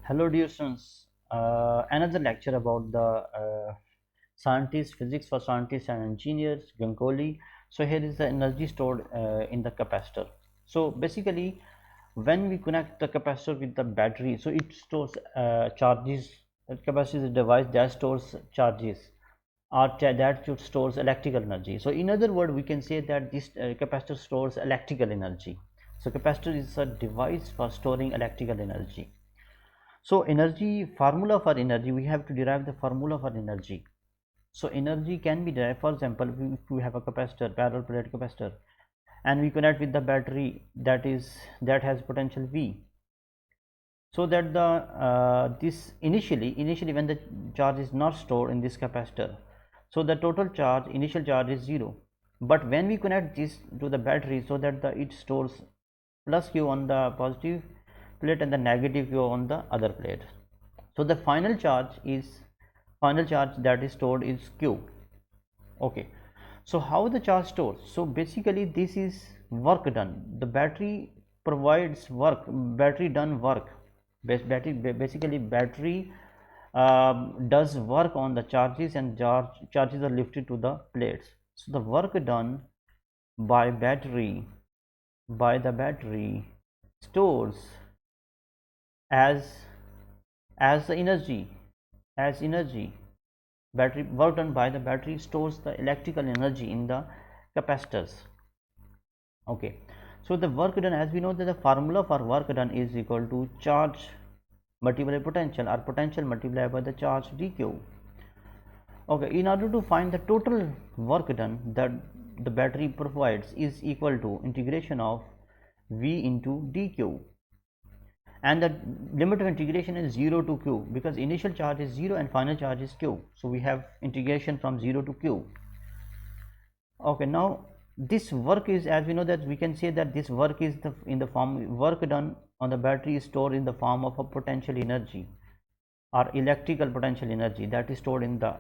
Hello dear students, another lecture about the scientists, physics for scientists and engineers, Giancoli. So here is the energy stored in the capacitor. So basically when we connect the capacitor with the battery, so it stores charges. The capacitor is a device that stores charges or that stores electrical energy. So in other words, we can say that this capacitor stores electrical energy. So capacitor is a device for storing electrical energy. So energy, formula for energy, we have to derive the formula for energy. So energy can be derived, for example, if we have a capacitor, parallel plate capacitor, and we connect with the battery that has potential V, so that the this initially when the charge is not stored in this capacitor, so the total charge, initial charge is 0. But when we connect this to the battery, so that it stores plus Q on the positive plate and the negative Q on the other plate. So the final charge that is stored is Q. Okay, so how the charge stored? So basically this is work done. The battery provides work, battery done work. Basically battery does work on the charges, and charges are lifted to the plates. So the work done by the battery stores as the energy. Battery work done by the battery stores the electrical energy in the capacitors. Okay, so the work done, as we know that the formula for work done is equal to charge multiplied potential, or potential multiplied by the charge dq. Okay, in order to find the total work done that the battery provides is equal to integration of v into dq, and the limit of integration is 0 to q, because initial charge is 0 and final charge is q. So we have integration from 0 to q. Okay, now this work is, as we know that we can say that this work is in the form, work done on the battery is stored in the form of a potential energy or electrical potential energy that is stored in the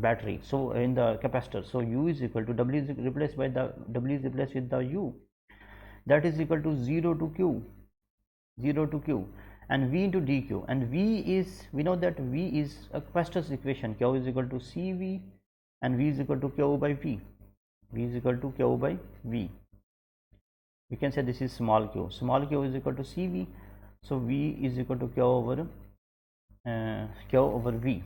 battery, so in the capacitor. So u is equal to w is replaced by the w is replaced with the u, that is equal to 0 to q, and v into dq. And v is, we know that v is a capacitor's equation, q is equal to cv, and v is equal to q by v. V is equal to q by v. We can say this is small q is equal to cv, so v is equal to q over v.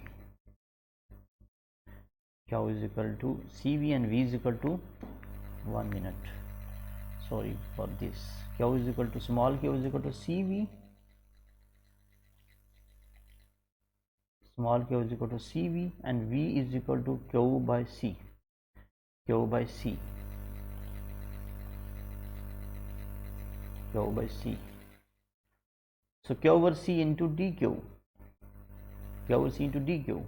Q is equal to cv and v is equal to 1 minute. Sorry for this. Q is equal to, small q is equal to cv, small q is equal to cv, and v is equal to q by c. Q by c. So q over c into dq. Q over c into dq.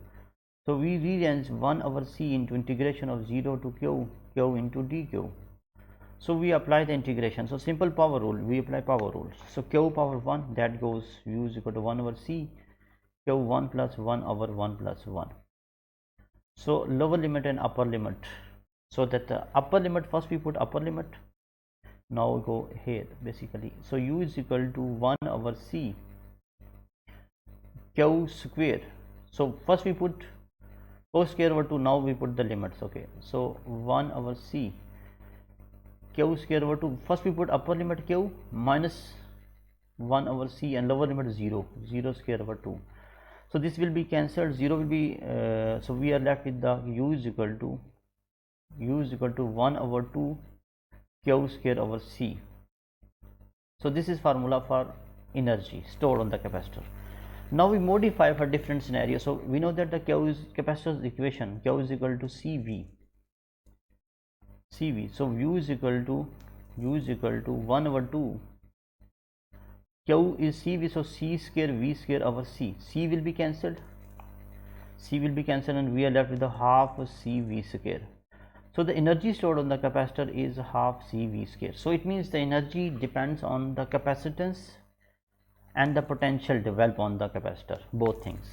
So we rearrange 1 over c into integration of 0 to q into dq. So we apply the integration. So simple power rule, we apply power rule. So q power 1, that goes, u is equal to 1 over c, q1 plus 1 over 1 plus 1. So lower limit and upper limit. So that the upper limit, first we put upper limit. Now we go here basically. So u is equal to 1 over c q square. So first we put q square over 2, now we put the limits. Okay, so 1 over c q square over 2, first we put upper limit q minus 1 over c, and lower limit 0 square over 2. So this will be cancelled, 0 will be so we are left with the u is equal to 1 over 2 q square over c. So this is formula for energy stored on the capacitor. Now we modify for different scenarios. So we know that the capacitor's equation, q is equal to cv. So u is equal to 1 over 2 q is cv, so c square v square over c. C will be cancelled, and we are left with the half cv square. So the energy stored on the capacitor is half cv square. So it means the energy depends on the capacitance and the potential developed on the capacitor, both things.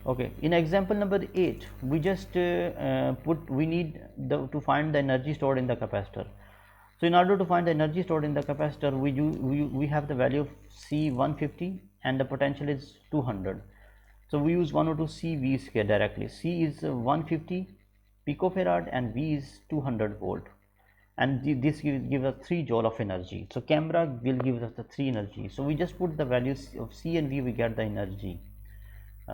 Okay, in example number 8, we just we need to find the energy stored in the capacitor. So in order to find the energy stored in the capacitor, we have the value of C 150 and the potential is 200. So we use 102 CV square directly. C is 150 picofarad and V is 200 volt, and this gives us 3 joule of energy. So camera will give us the 3 energy. So we just put the values of C and V, we get the energy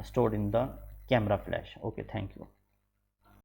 stored in the camera flash. Okay, thank you.